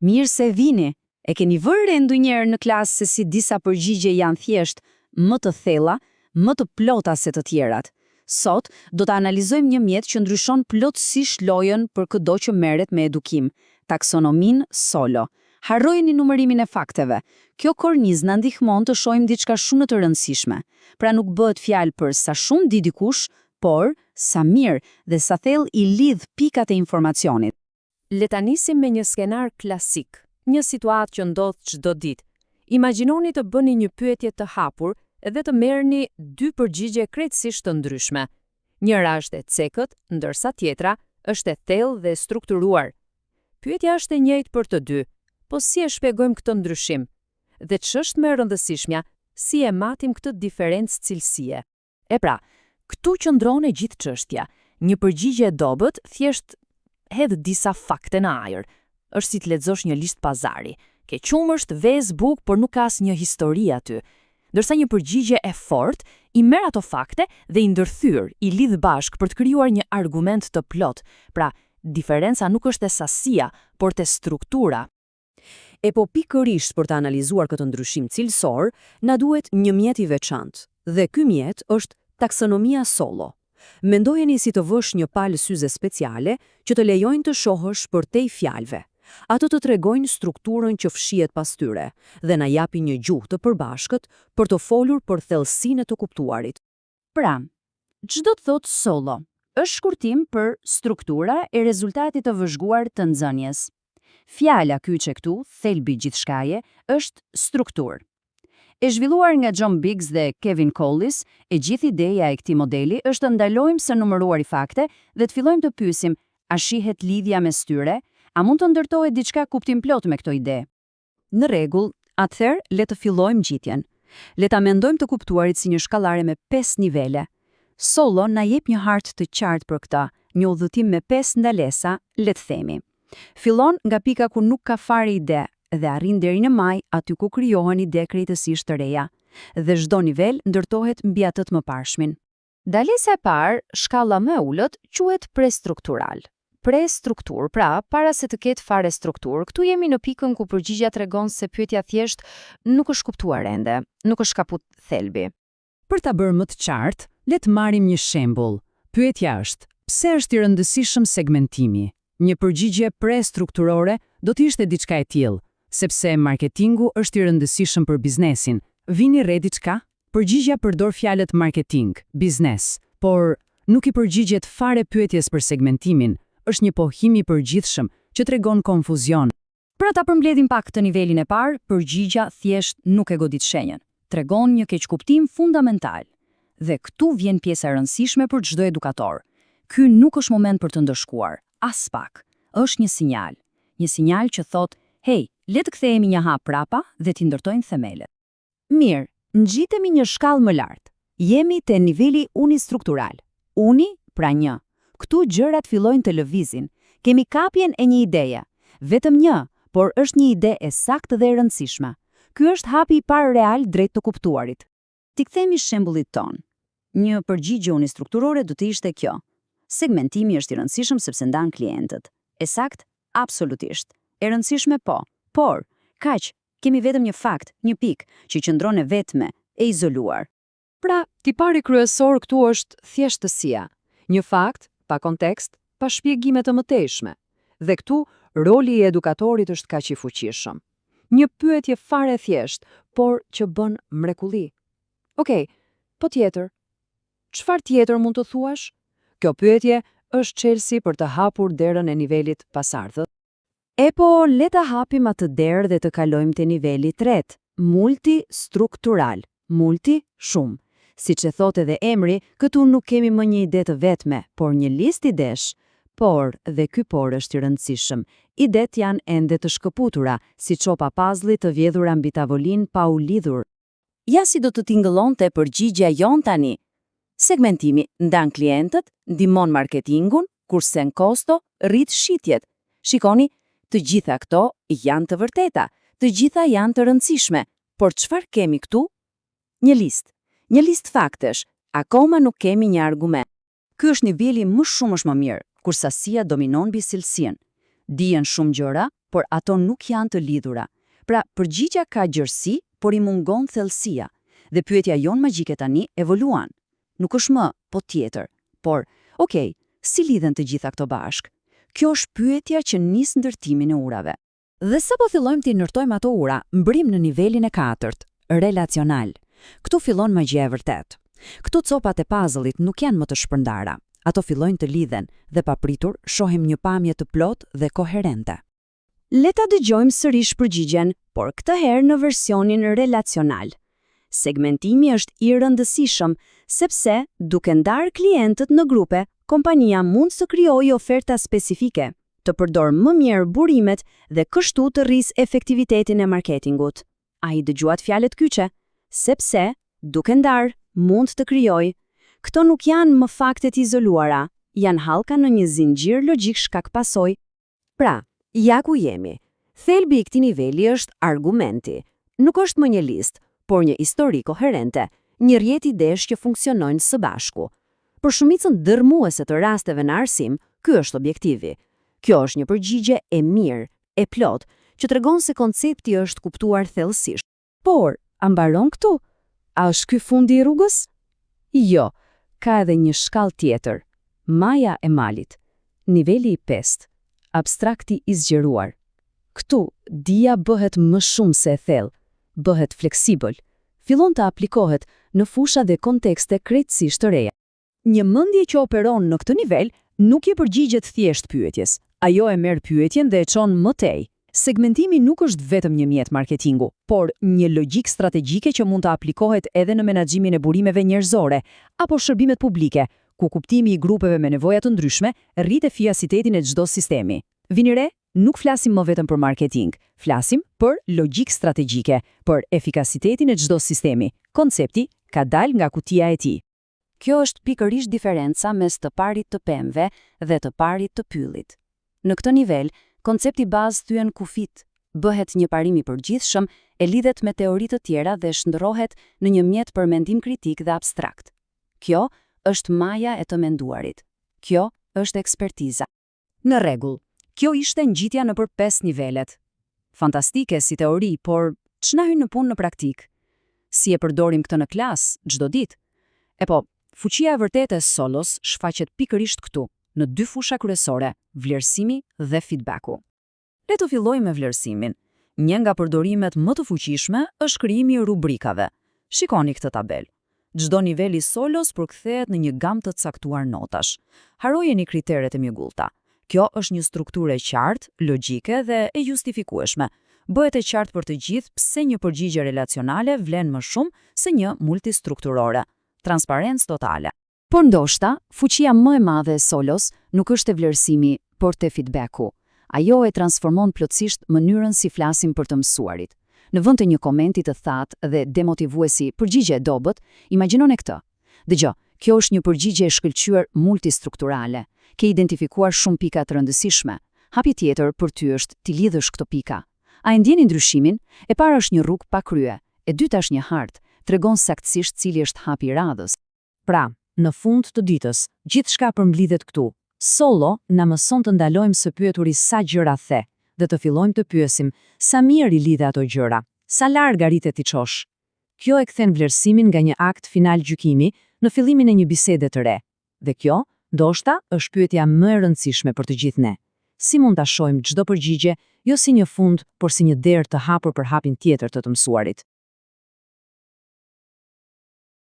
Mirë se vini. E keni vënë ndonjëherë në klasë se si disa përgjigje janë thjesht më të thella, më të plota se të tjerat. Sot do të analizojmë një mjet që ndryshon plotësisht lojën për çdo që merret me edukim, taksonomin Solo. Harrojeni numërimin e fakteve. Kjo kornizë na ndihmon të shohim diçka shumë të rëndësishme. Pra nuk bëhet fjalë për sa shumë di dikush, por sa mirë dhe sa thellë i lidh pikat e informacionit. Le ta nisim me një skenar klasik, një situatë që ndodh çdo ditë. Imagjinoni të bëni një pyetje të hapur dhe të merrni dy përgjigje krejtësisht të ndryshme. Njëra është e cekët, ndërsa tjetra është e thellë dhe strukturuar. Pyetja është e njëjtë për të dy, po si e shpjegojmë këtë ndryshim? Dhe ç'është më e rëndësishmja, si e matim këtë diferencë cilësie? E pra, këtu qëndron e gjithë çështja. Një përgjigje e dobët thjesht hedh disa fakte në ajër. Është si të lexosh një listë pazari. Ke qumësht, vezë, bukë, por nuk ka asnjë histori aty. Ndërsa një përgjigje e fortë i merr ato fakte dhe i ndërthyr, i lidh bashkë për të krijuar një argument të plot. Pra, diferenca nuk është te sasia, por te struktura. E po pikërisht për të analizuar këtë ndryshim cilësor, na duhet një mjet i veçantë. Dhe ky mjet është taksonomia Solo. Mendojeni si të vësh një palë syze speciale që të lejojnë të shohësh përtej fjalëve. Ato të tregojnë strukturën që fshihet pas tyre dhe na japin një gjuhë të përbashkët për të folur për thellësinë e të kuptuarit. Pra, ç'do të thotë Solo? Është shkurtim për struktura e rezultatit të vëzhguar të nxënjes. Fjala kyçe këtu, thelbi gjithçkaje, është strukturë. E zhvilluar nga John Biggs dhe Kevin Collis, e gjithë ideja e këtij modeli është të ndalojmë së numëruari fakte dhe të fillojmë të pyesim, a shihet lidhja mes tyre? A mund të ndërtohet diçka kuptim plot me këto ide? Në rregull, atëherë le të fillojmë ngjitjen. Le ta mendojmë të kuptuarit si një shkallare me 5 nivele. Solo na jep një hartë të qartë për këtë, një udhëtim me 5 ndalesa, le të themi. Fillon nga pika ku nuk ka fare ide dhe arrin deri në maj aty ku krijohen ide krejtësisht të reja. Dhe çdo nivel ndërtohet mbi atë të mëparshmin. Dalesa e parë, shkalla më e ulët, quhet prestruktural. Prestruktur, pra, para se të ketë fare struktur, këtu jemi në pikën ku përgjigja tregon se pyetja thjesht nuk është kuptuar ende, nuk është kaput thelbi. Për ta bërë më të qartë, le të marrim një shembull. Pyetja është: pse është i rëndësishëm segmentimi? Një përgjigje prestrukturore do të ishte diçka e tillë, sepse marketingu është i rëndësishëm për biznesin. Vini re diçka? Përgjigjja përdor fjalët marketing, biznes, por nuk i përgjigjet fare pyetjes për segmentimin. Është një pohim i përgjithshëm që tregon konfuzion. Pra ta përmbledhim pak të nivelin e parë, përgjigja thjesht nuk e godit shenjën. Tregon një keqkuptim fundamental. Dhe këtu vjen pjesa e rëndësishme për çdo edukator. Ky nuk është moment për të ndëshkuar, as pak. Është një sinjal. Një sinjal që thotë, hey, le të kthehemi një hap prapa dhe t'i ndërtojmë themelet. Mirë, ngjitemi një shkallë më lart. Jemi te niveli unistruktural. Uni, pra një. Këtu gjërat fillojnë të lëvizin. Kemi kapjen e një ideje. Vetëm një, por është një ide e saktë dhe e rëndësishme. Ky është hapi i parë real drejt të kuptuarit. Ti kthehemi shembullit ton. Një përgjigje unistrukturore do të ishte kjo. Segmentimi është i rëndësishëm sepse ndan klientët. E saktë? Absolutisht. E rëndësishme po. Por, kaq, kemi vetëm një fakt, një pikë, që qëndron e vetme, e izoluar. Pra, tipari kryesor këtu është thjeshtësia. Një fakt, pa kontekst, pa shpjegime të mëtejshme. Dhe këtu, roli i edukatorit është kaq i fuqishëm. Një pyetje fare thjesht, por që bën mrekulli. Okej, po tjetër. Çfarë tjetër mund të thuash? Kjo pyetje është çelësi për të hapur derën e nivelit pasardhës. E po, le ta hapim atë derë dhe të kalojmë te niveli i tretë, multistruktural. Multi, shumë. Siç e thotë edhe emri, këtu nuk kemi më një ide të vetme, por një listë idesh. Por, dhe ky por është i rëndësishëm, idet janë ende të shkëputura, si çopa puzzle të vjedhura mbi tavolinë pa u lidhur. Ja si do të tingëllonte përgjigjja jon tani. Segmentimi ndan klientët, ndihmon marketingun, kurse në kosto rrit shitjet. Shikoni, të gjitha këto janë të vërteta, të gjitha janë të rëndësishme, por çfarë kemi këtu? Një listë faktesh, akoma nuk kemi një argument. Ky është niveli më shumë është më mirë, kur sasia dominon mbi cilësinë. Dihen shumë gjëra, por ato nuk janë të lidhura. Pra, përgjigja ka gjërsi, por i mungon thellësia. Dhe pyetja jon magjike tani evoluan. Nuk është më, po tjetër. Por, okay, si lidhen të gjitha këto bashk? Kjo është pyetja që nis ndërtimin e urave. Dhe sa po fillojmë t'i ndërtojmë ato ura, mbrim në nivelin e 4, relacional. Këtu fillon magjia e vërtet. Këtu copat e puzzle-it nuk janë më të shpërndara. Ato fillojnë të lidhen dhe papritur shohim një pamje të plot dhe koherente. Le ta dëgjojmë sërish përgjigjen, por këtë herë në versionin relacional. Segmentimi është i rëndësishëm, sepse duke ndarë klientët në grupe, kompania mund të krijojë oferta specifike, të përdorë më mirë burimet dhe kështu të rrisë efektivitetin e marketingut. Ai dëgjuat fjalët kyçe, sepse duke ndarë mund të krijojë. Këto nuk janë më faktet izoluara, janë hallka në një zinxhir logjik shkak-pasojë. Pra, ja ku jemi. Thelbi i këtij niveli është argumenti. Nuk është më një listë, por një histori koherente, një rrjet idesh që funksionojnë së bashku. Për shumicën dërmuese të rasteve në arsim, ky është objektivi. Kjo është një përgjigje e mirë, e plot, që tregon se koncepti është kuptuar thellësisht. Por, a mbaron këtu? A është ky fundi i rrugës? Jo, ka edhe një shkallë tjetër. Maja e malit. Niveli i 5. Abstrakti i zgjeruar. Këtu, dia bëhet më shumë se e thellë, bëhet fleksibël, fillon të aplikohet në fusha dhe kontekste krejtësisht të reja. Një mendje që operon në këtë nivel nuk i përgjigjet thjesht pyetjes. Ajo e merr pyetjen dhe e çon më tej. Segmentimi nuk është vetëm një mjet marketingu, por një logjik strategjike që mund të aplikohet edhe në menaxhimin e burimeve njerëzore apo shërbimet publike, ku kuptimi i grupeve me nevoja të ndryshme rrit efikasitetin e çdo sistemi. Vini re, nuk flasim më vetëm për marketing, flasim për logjik strategjike, për efikasitetin e çdo sistemi. Koncepti ka dalë nga kutia e tij. Kjo është pikërisht diferenca mes të parit të pemëve dhe të parit të pyllit. Në këtë nivel, koncepti bazë thyen kufit, bëhet një parim i përgjithshëm, e lidhet me teori të tjera dhe shndërrohet në një mjet për mendim kritik dhe abstrakt. Kjo është maja e të menduarit. Kjo është ekspertiza. Në rregull, kjo ishte ngjitja nëpër 5 nivelet. Fantastike si teori, por ç'na hyn në punë në praktik? Si e përdorim këtë në klas, çdo ditë? E po, fuqia e vërtetë e Solos shfaqet pikërisht këtu, në 2 fusha kryesore, vlerësimi dhe feedbacku. Le të fillojmë me vlerësimin. Një nga përdorimet më të fuqishme është krijimi i rubrikave. Shikoni këtë tabelë. Çdo nivel i Solos përkthehet në një gamë të caktuar notash. Harojeni kriteret e mjegullta. Kjo është një strukturë e qartë, logjike dhe e justifikueshme. Bëhet e qartë për të gjithë pse një përgjigje relacionale vlen më shumë se një multistrukturore. Transparencë totale. Por ndoshta, fuqia më e madhe e Solos nuk është te vlerësimi, por te feedbacku. Ajo e transformon plotësisht mënyrën si flasim për të mësuarit. Në vend të një komenti të thatë dhe demotivuesi përgjigje e dobët, imagjinoni këtë. Dëgjoj, kjo është një përgjigje e shkëlqyer multistrukturale. Ke identifikuar shumë pika të rëndësishme. Hapi tjetër për ty është t'i lidhësh këto pika. A e ndjeni ndryshimin? E para është një rrugë pa krye, e dyta është një hartë, tregon saktësisht cili është hapi i radhës. Pra, në fund të ditës, gjithçka përmbledhet këtu. Solo na mëson të ndalojmë së pyeturi sa gjëra the, dhe të fillojmë të pyesim sa mirë i lidhe ato gjëra, sa larg arritet t'i çosh. Kjo e kthen vlerësimin nga një akt final gjykimi në fillimin e një bisede të re. Dhe kjo, ndoshta, është pyetja më e rëndësishme për të gjithë ne. Si mund ta shohim çdo përgjigje jo si një fund, por si një derë të hapur për hapin tjetër të mësuarit?